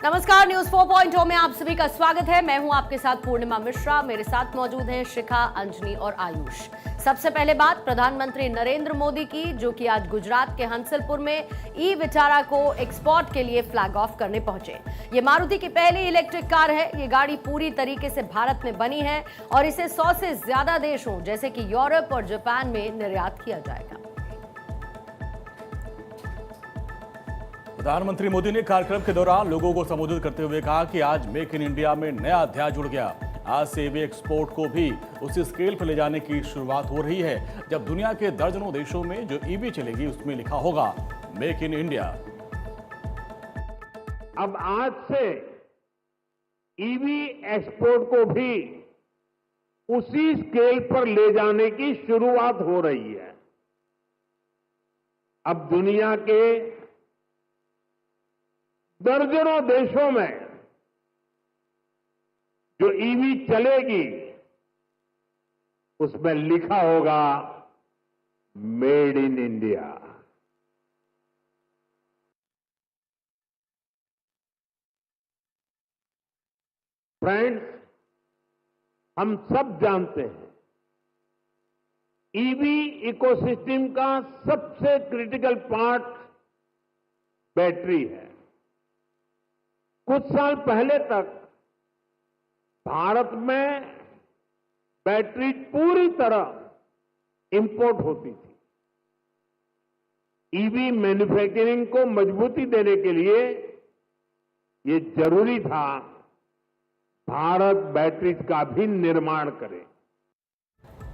नमस्कार, न्यूज 4.0 में आप सभी का स्वागत है। मैं हूं आपके साथ पूर्णिमा मिश्रा। मेरे साथ मौजूद हैं शिखा, अंजनी और आयुष। सबसे पहले बात प्रधानमंत्री नरेंद्र मोदी की, जो कि आज गुजरात के हंसलपुर में ई-विटारा को एक्सपोर्ट के लिए फ्लैग ऑफ करने पहुंचे। ये मारुति की पहली इलेक्ट्रिक कार है। ये गाड़ी पूरी तरीके से भारत में बनी है और इसे 100 से ज्यादा देशों जैसे कि यूरोप और जापान में निर्यात किया जाएगा। प्रधानमंत्री मोदी ने कार्यक्रम के दौरान लोगों को संबोधित करते हुए कहा कि आज मेक इन इंडिया में नया अध्याय जुड़ गया। आज से ईवी एक्सपोर्ट को भी उसी स्केल पर ले जाने की शुरुआत हो रही है जब दुनिया के दर्जनों देशों में जो ईवी चलेगी उसमें लिखा होगा मेक इन इंडिया। अब आज से ईवी एक्सपोर्ट को भी उसी स्केल पर ले जाने की शुरुआत हो रही है। अब दुनिया के दर्जनों देशों में जो ईवी चलेगी उसमें लिखा होगा मेड इन इंडिया। फ्रेंड्स, हम सब जानते हैं ईवी इकोसिस्टम का सबसे क्रिटिकल पार्ट बैटरी है। कुछ साल पहले तक भारत में बैटरी पूरी तरह इंपोर्ट होती थी। ईवी मैन्युफैक्चरिंग को मजबूती देने के लिए ये जरूरी था भारत बैटरीज का भी निर्माण करे।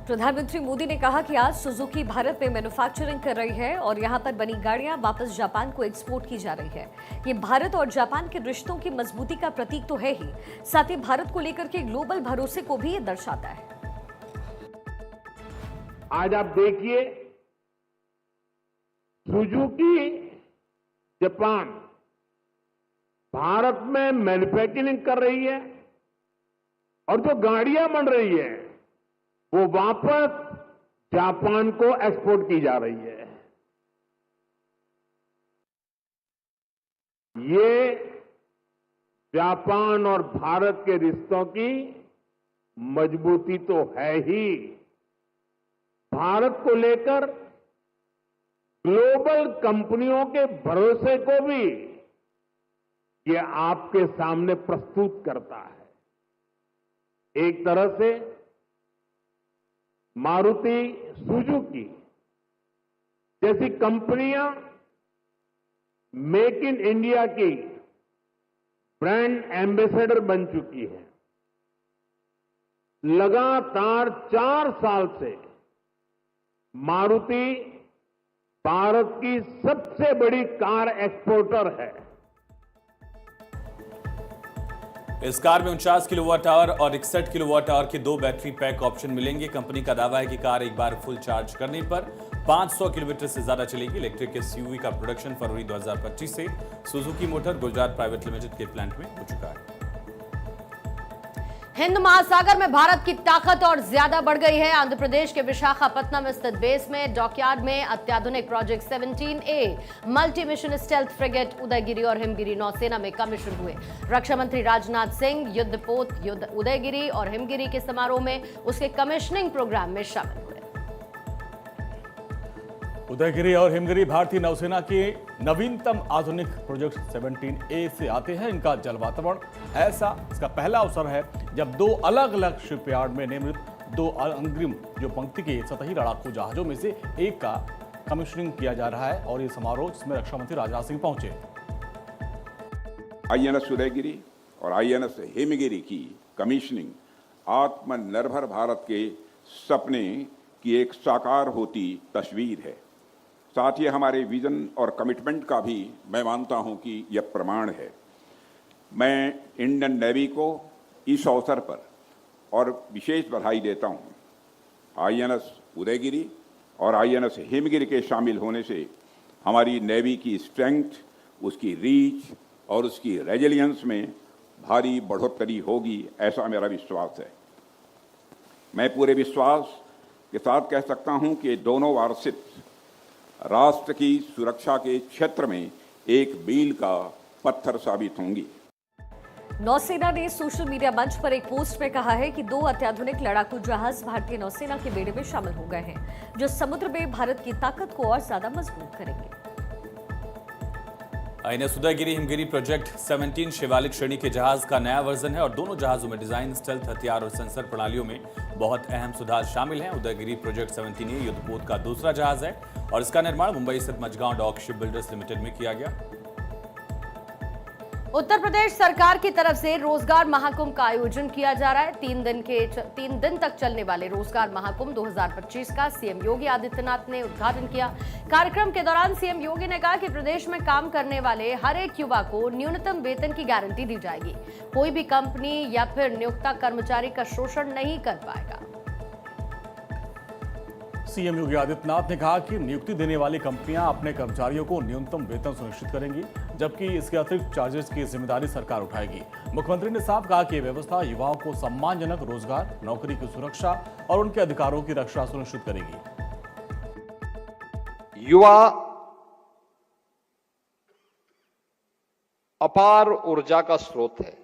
प्रधानमंत्री मोदी ने कहा कि आज सुजुकी भारत में मैन्युफैक्चरिंग कर रही है और यहां पर बनी गाड़ियां वापस जापान को एक्सपोर्ट की जा रही है। ये भारत और जापान के रिश्तों की मजबूती का प्रतीक तो है ही, साथ ही भारत को लेकर के ग्लोबल भरोसे को भी ये दर्शाता है। आज आप देखिए, सुजुकी जापान भारत में मैन्युफैक्चरिंग कर रही है और जो गाड़ियां बन रही है वो वापस जापान को एक्सपोर्ट की जा रही है। ये जापान और भारत के रिश्तों की मजबूती तो है ही, भारत को लेकर ग्लोबल कंपनियों के भरोसे को भी ये आपके सामने प्रस्तुत करता है। एक तरह से मारुति सुजुकी जैसी कंपनियां मेक इन इंडिया की ब्रांड एम्बेसडर बन चुकी हैं। लगातार 4 साल से मारुति भारत की सबसे बड़ी कार एक्सपोर्टर है। इस कार में 49 किलोवाट आवर और 61 किलोवाट आवर के 2 बैटरी पैक ऑप्शन मिलेंगे। कंपनी का दावा है कि कार एक बार फुल चार्ज करने पर 500 किलोमीटर से ज्यादा चलेगी। इलेक्ट्रिक एसयूवी का प्रोडक्शन फरवरी 2025 से Suzuki motor Gujarat private limited के प्लांट में हो चुका है। हिंद महासागर में भारत की ताकत और ज्यादा बढ़ गई है। आंध्र प्रदेश के विशाखापत्तनम स्थित बेस में डॉकयार्ड में अत्याधुनिक project 17A multi mission stealth frigate Udaygiri और हिमगिरी नौसेना में कमीशन हुए। रक्षा मंत्री राजनाथ सिंह युद्धपोत उदयगिरी और हिमगिरी के समारोह में उसके कमीशनिंग प्रोग्राम में शामिल हुए। उदयगिरी और हिमगिरी भारतीय नौसेना के नवीनतम आधुनिक प्रोजेक्ट 17A से आते हैं। इनका जल वातावरण ऐसा इसका पहला अवसर है जब 2 अलग अलग शिपयार्ड में निर्मित 2 अग्रिम जो पंक्ति के सतही लड़ाकू जहाजों में से एक का कमीशनिंग किया जा रहा है और ये समारोह जिसमें रक्षा मंत्री राजनाथ सिंह पहुंचे। INS उदयगिरी और INS हिमगिरी की कमीशनिंग आत्मनिर्भर भारत के सपने की एक साकार होती तस्वीर है। साथ ही हमारे विजन और कमिटमेंट का भी मैं मानता हूं कि यह प्रमाण है। मैं इंडियन नेवी को इस अवसर पर और विशेष बधाई देता हूं। INS उदयगिरी और INS हिमगिरी के शामिल होने से हमारी नेवी की स्ट्रेंथ, उसकी रीच और उसकी रेजिलियंस में भारी बढ़ोतरी होगी, ऐसा मेरा विश्वास है। मैं पूरे विश्वास के साथ कह सकता हूं कि दोनों वारसित राष्ट्र की सुरक्षा के क्षेत्र में एक मील का पत्थर साबित होंगी। नौसेना ने सोशल मीडिया मंच पर एक पोस्ट में कहा है कि 2 अत्याधुनिक लड़ाकू जहाज भारतीय नौसेना के बेड़े में शामिल हो गए हैं, जो समुद्र में भारत की ताकत को और ज्यादा मजबूत करेंगे। आईएनएस उदयगिरी हिमगिरी प्रोजेक्ट 17 शिवालिक श्रेणी के जहाज का नया वर्जन है और दोनों जहाजों में डिजाइन, स्टेल्थ, हथियार और सेंसर प्रणालियों में बहुत अहम सुधार शामिल हैं। उदयगिरी प्रोजेक्ट 17A युद्धपोत का दूसरा जहाज है और इसका निर्माण मुंबई स्थित Mazagon dock ship builders limited में किया गया। उत्तर प्रदेश सरकार की तरफ से रोजगार महाकुंभ का आयोजन किया जा रहा है। 3 दिन तक चलने वाले रोजगार महाकुंभ 2025 का सीएम योगी आदित्यनाथ ने उद्घाटन किया। कार्यक्रम के दौरान सीएम योगी ने कहा कि प्रदेश में काम करने वाले हर एक युवा को न्यूनतम वेतन की गारंटी दी जाएगी। कोई भी कंपनी या फिर नियोक्ता कर्मचारी का शोषण नहीं कर पाएगा। सीएम योगी आदित्यनाथ ने कहा कि नियुक्ति देने वाली कंपनियां अपने कर्मचारियों को न्यूनतम वेतन सुनिश्चित करेंगी, जबकि इसके अतिरिक्त चार्जेस की जिम्मेदारी सरकार उठाएगी। मुख्यमंत्री ने साफ कहा कि यह व्यवस्था युवाओं को सम्मानजनक रोजगार, नौकरी की सुरक्षा और उनके अधिकारों की रक्षा सुनिश्चित करेगी। युवा अपार ऊर्जा का स्रोत है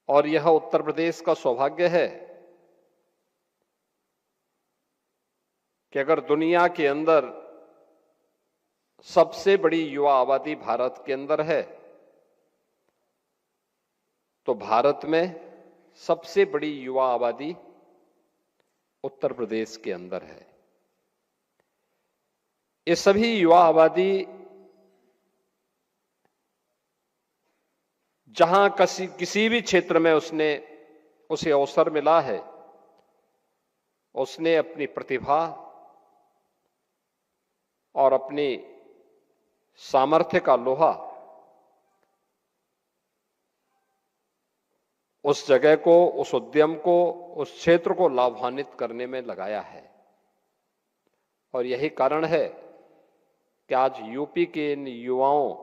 और यह उत्तर प्रदेश का सौभाग्य है कि अगर दुनिया के अंदर सबसे बड़ी युवा आबादी भारत के अंदर है, तो भारत में सबसे बड़ी युवा आबादी उत्तर प्रदेश के अंदर है। ये सभी युवा आबादी जहां किसी भी क्षेत्र में उसे अवसर मिला है, उसने अपनी प्रतिभा और अपनी सामर्थ्य का लोहा उस जगह को, उस उद्यम को, उस क्षेत्र को लाभान्वित करने में लगाया है। और यही कारण है कि आज यूपी के इन युवाओं,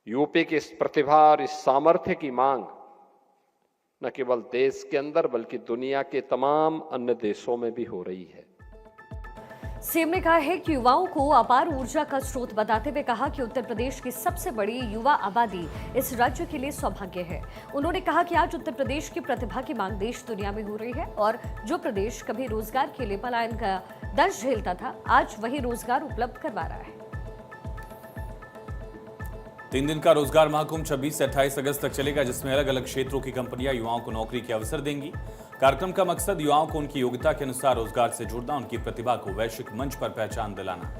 यूपी की इस प्रतिभा और इस सामर्थ्य की मांग न केवल देश के अंदर बल्कि दुनिया के तमाम अन्य देशों में भी हो रही है। सीएम ने कहा है कि युवाओं को अपार ऊर्जा का स्रोत बताते हुए कहा कि उत्तर प्रदेश की सबसे बड़ी युवा आबादी इस राज्य के लिए सौभाग्य है। उन्होंने कहा कि आज उत्तर प्रदेश की प्रतिभा की मांग देश दुनिया में हो रही है और जो प्रदेश कभी रोजगार के लिए पलायन का दर्द झेलता था, आज वही रोजगार उपलब्ध करवा रहा है। 3 दिन का रोजगार महाकुंभ 26 से 28 अगस्त तक चलेगा, जिसमें अलग अलग क्षेत्रों की कंपनियां युवाओं को नौकरी के अवसर देंगी। कार्यक्रम का मकसद युवाओं को उनकी योग्यता के अनुसार रोजगार से जुड़ना, उनकी प्रतिभा को वैश्विक मंच पर पहचान दिलाना।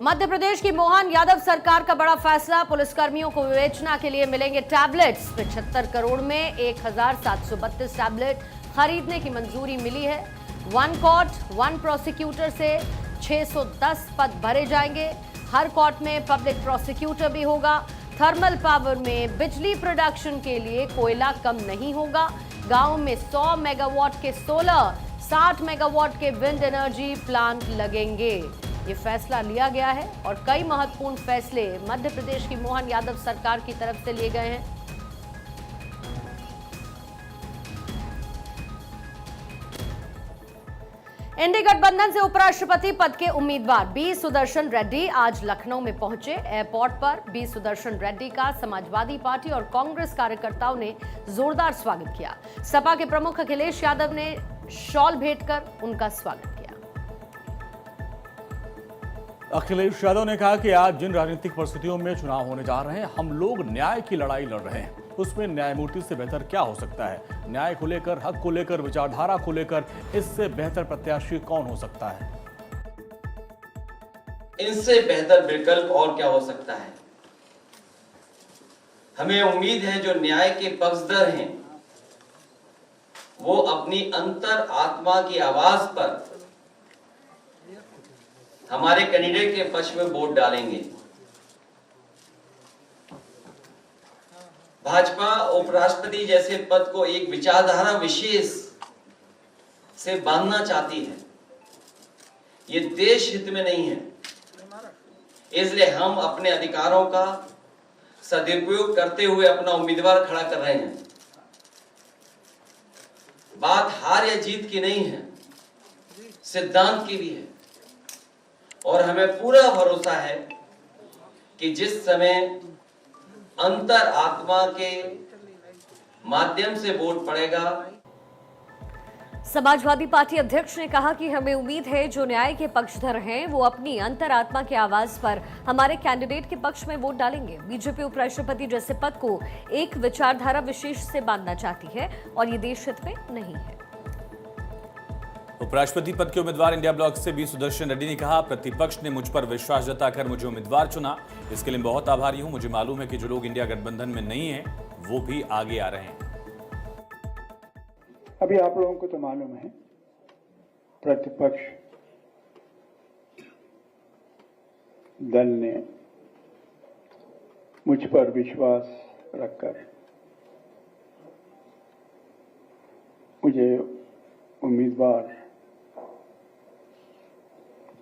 मध्य प्रदेश की मोहन यादव सरकार का बड़ा फैसला, पुलिसकर्मियों को विवेचना के लिए मिलेंगे टैबलेट्स। 75 करोड़ में 1732 टैबलेट खरीदने की मंजूरी मिली है। 1 कोर्ट 1 प्रोसिक्यूटर से 610 पद भरे जाएंगे। हर कोर्ट में पब्लिक प्रोसिक्यूटर भी होगा। थर्मल पावर में बिजली प्रोडक्शन के लिए कोयला कम नहीं होगा। गांव में 100 मेगावाट के सोलर, 60 मेगावाट के विंड एनर्जी प्लांट लगेंगे। ये फैसला लिया गया है और कई महत्वपूर्ण फैसले मध्य प्रदेश की मोहन यादव सरकार की तरफ से लिए गए हैं। इंडी गठबंधन से उपराष्ट्रपति पद के उम्मीदवार बी सुदर्शन रेड्डी आज लखनऊ में पहुंचे। एयरपोर्ट पर बी सुदर्शन रेड्डी का समाजवादी पार्टी और कांग्रेस कार्यकर्ताओं ने जोरदार स्वागत किया। सपा के प्रमुख अखिलेश यादव ने शॉल भेंट कर उनका स्वागत किया। अखिलेश यादव ने कहा कि आज जिन राजनीतिक परिस्थितियों में चुनाव होने जा रहे हैं, हम लोग न्याय की लड़ाई लड़ रहे हैं। उसमें न्यायमूर्ति से बेहतर क्या हो सकता है? न्याय को लेकर, हक को लेकर, विचारधारा को लेकर इससे बेहतर प्रत्याशी कौन हो सकता है? इनसे बेहतर विकल्प और क्या हो सकता है? हमें उम्मीद है जो न्याय के पक्षधर हैं वो अपनी अंतर आत्मा की आवाज पर हमारे कैंडिडेट के पक्ष में वोट डालेंगे। भाजपा उपराष्ट्रपति जैसे पद को एक विचारधारा विशेष से बांधना चाहती है। ये देश हित में नहीं है, इसलिए हम अपने अधिकारों का सदुपयोग करते हुए अपना उम्मीदवार खड़ा कर रहे हैं। बात हार या जीत की नहीं है, सिद्धांत की भी है और हमें पूरा भरोसा है कि जिस समय अंतर आत्मा के माध्यम से वोट पड़ेगा, समाजवादी पार्टी अध्यक्ष ने कहा कि हमें उम्मीद है जो न्याय के पक्षधर हैं वो अपनी अंतरात्मा की आवाज पर हमारे कैंडिडेट के पक्ष में वोट डालेंगे। बीजेपी उपराष्ट्रपति जैसे पद को एक विचारधारा विशेष से बांधना चाहती है और ये देश हित में नहीं है। उपराष्ट्रपति पद के उम्मीदवार इंडिया ब्लॉक से बी सुदर्शन रेड्डी ने कहा, प्रतिपक्ष ने मुझ पर विश्वास जताकर मुझे उम्मीदवार चुना, इसके लिए बहुत आभारी हूं। मुझे मालूम है कि जो लोग इंडिया गठबंधन में नहीं है वो भी आगे आ रहे हैं। अभी आप लोगों को तो मालूम है, प्रतिपक्ष दल ने मुझ पर विश्वास रखकर मुझे उम्मीदवार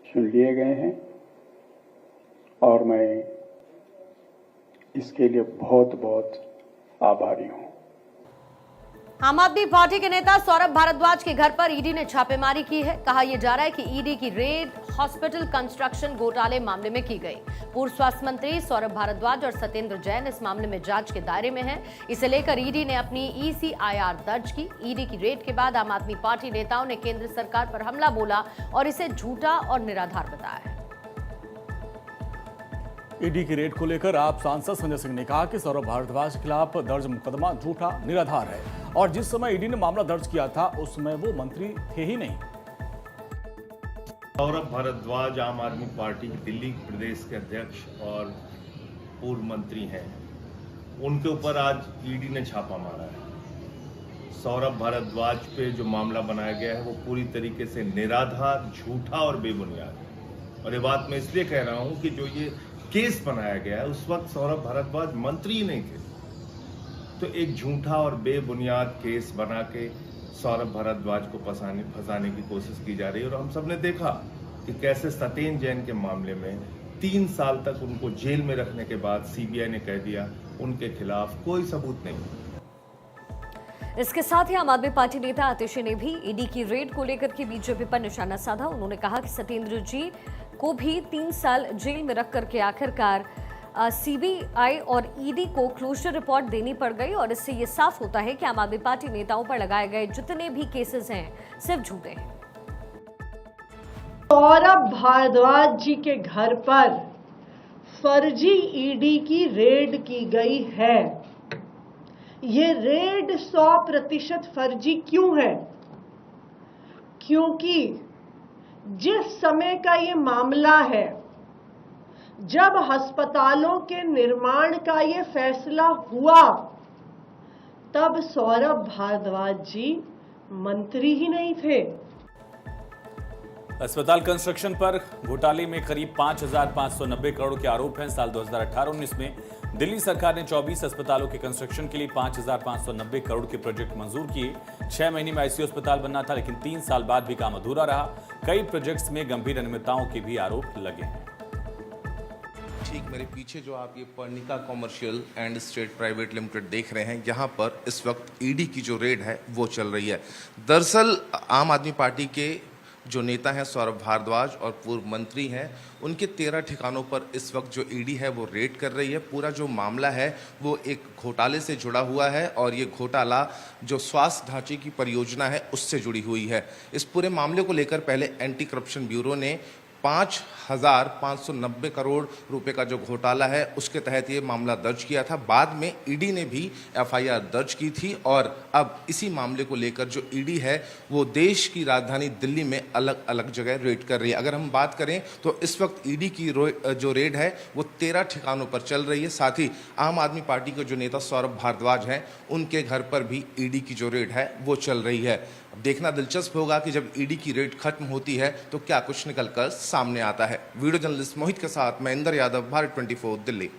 चुन लिए गए हैं और मैं इसके लिए बहुत बहुत आभारी हूं। आम आदमी पार्टी के नेता सौरभ भारद्वाज के घर पर ईडी ने छापेमारी की है। कहा यह जा रहा है कि ईडी की रेड हॉस्पिटल कंस्ट्रक्शन घोटाले मामले में की गई। पूर्व स्वास्थ्य मंत्री सौरभ भारद्वाज और सत्येंद्र जैन इस मामले में जांच के दायरे में हैं। इसे लेकर ईडी ने अपनी ECIR दर्ज की। ईडी की रेड के बाद आम आदमी पार्टी नेताओं ने केंद्र सरकार पर हमला बोला और इसे झूठा और निराधार बताया है। ईडी की रेड को लेकर आप सांसद संजय सिंह ने कहा कि सौरभ भारद्वाज के खिलाफ दर्ज मुकदमा झूठा निराधार है और जिस समय ईडी ने मामला दर्ज किया था उस समय वो मंत्री थे ही नहीं। सौरभ भारद्वाज आम आदमी पार्टी के दिल्ली प्रदेश के अध्यक्ष और पूर्व मंत्री हैं। उनके ऊपर आज ईडी ने छापा मारा है। सौरभ भारद्वाज पे जो मामला बनाया गया है वो पूरी तरीके से निराधार, झूठा और बेबुनियाद है। और ये बात मैं इसलिए कह रहा हूं कि जो ये केस बनाया गया है उस वक्त सौरभ भारद्वाज मंत्री ही नहीं थे। तो एक झूठा और बेबुनियाद केस बना के सौरभ भारद्वाज को फंसाने की कोशिश की जा रही है। और हम सब ने देखा कि कैसे सत्येंद्र जैन के मामले में 3 साल तक उनको जेल में रखने के बाद सीबीआई ने कह दिया उनके खिलाफ कोई सबूत नहीं। इसके साथ ही आम आदमी पार्टी नेता आतिशी ने भी ईडी की रेड को लेकर के बीजेपी पर निशाना साधा। उन्होंने कहा कि सत्येंद्र जी को भी 3 साल जेल में रख करके आखिरकार सीबीआई और ईडी को क्लोजर रिपोर्ट देनी पड़ गई और इससे ये साफ होता है कि आम आदमी पार्टी नेताओं पर लगाए गए जितने भी केसेस हैं सिर्फ झूठे हैं। सौरभ भारद्वाज जी के घर पर फर्जी ईडी की रेड की गई है। ये रेड 100% फर्जी क्यों है? क्योंकि जिस समय का ये मामला है, जब अस्पतालों के निर्माण का ये फैसला हुआ, तब सौरभ भारद्वाज जी मंत्री ही नहीं थे। अस्पताल कंस्ट्रक्शन पर घोटाले में करीब 5,590 करोड़ के आरोप हैं। साल 2018-19 में दिल्ली सरकार ने 24 अस्पतालों के कंस्ट्रक्शन के लिए 5,590 करोड़ के प्रोजेक्ट मंजूर किए। 6 महीने में ICU अस्पताल बनना था, लेकिन 3 साल बाद भी काम अधूरा रहा। कई प्रोजेक्ट्स में गंभीर अनियमितताओं के भी आरोप लगे हैं। ठीक मेरे पीछे जो आप ये Parnika commercial and state private limited देख रहे हैं, यहाँ पर इस वक्त ईडी की जो रेड है वो चल रही है। दरअसल आम आदमी पार्टी के जो नेता हैं सौरभ भारद्वाज और पूर्व मंत्री हैं, उनके 13 ठिकानों पर इस वक्त जो ईडी है वो रेड कर रही है। पूरा जो मामला है वो एक घोटाले से जुड़ा हुआ है और ये घोटाला जो स्वास्थ्य ढांचे की परियोजना है उससे जुड़ी हुई है। इस पूरे मामले को लेकर पहले एंटी करप्शन ब्यूरो ने 5,590 करोड़ रुपए का जो घोटाला है उसके तहत ये मामला दर्ज किया था। बाद में ईडी ने भी FIR दर्ज की थी और अब इसी मामले को लेकर जो ईडी है वो देश की राजधानी दिल्ली में अलग अलग जगह रेड कर रही है। अगर हम बात करें तो इस वक्त ईडी की जो रेड है वो 13 ठिकानों पर चल रही है। साथ ही आम आदमी पार्टी के जो नेता सौरभ भारद्वाज हैं उनके घर पर भी ईडी की जो रेड है वो चल रही है। देखना दिलचस्प होगा कि जब ईडी की रेड खत्म होती है तो क्या कुछ निकलकर सामने आता है। वीडियो जर्नलिस्ट मोहित के साथ मैं इंदर यादव, भारत 24 दिल्ली।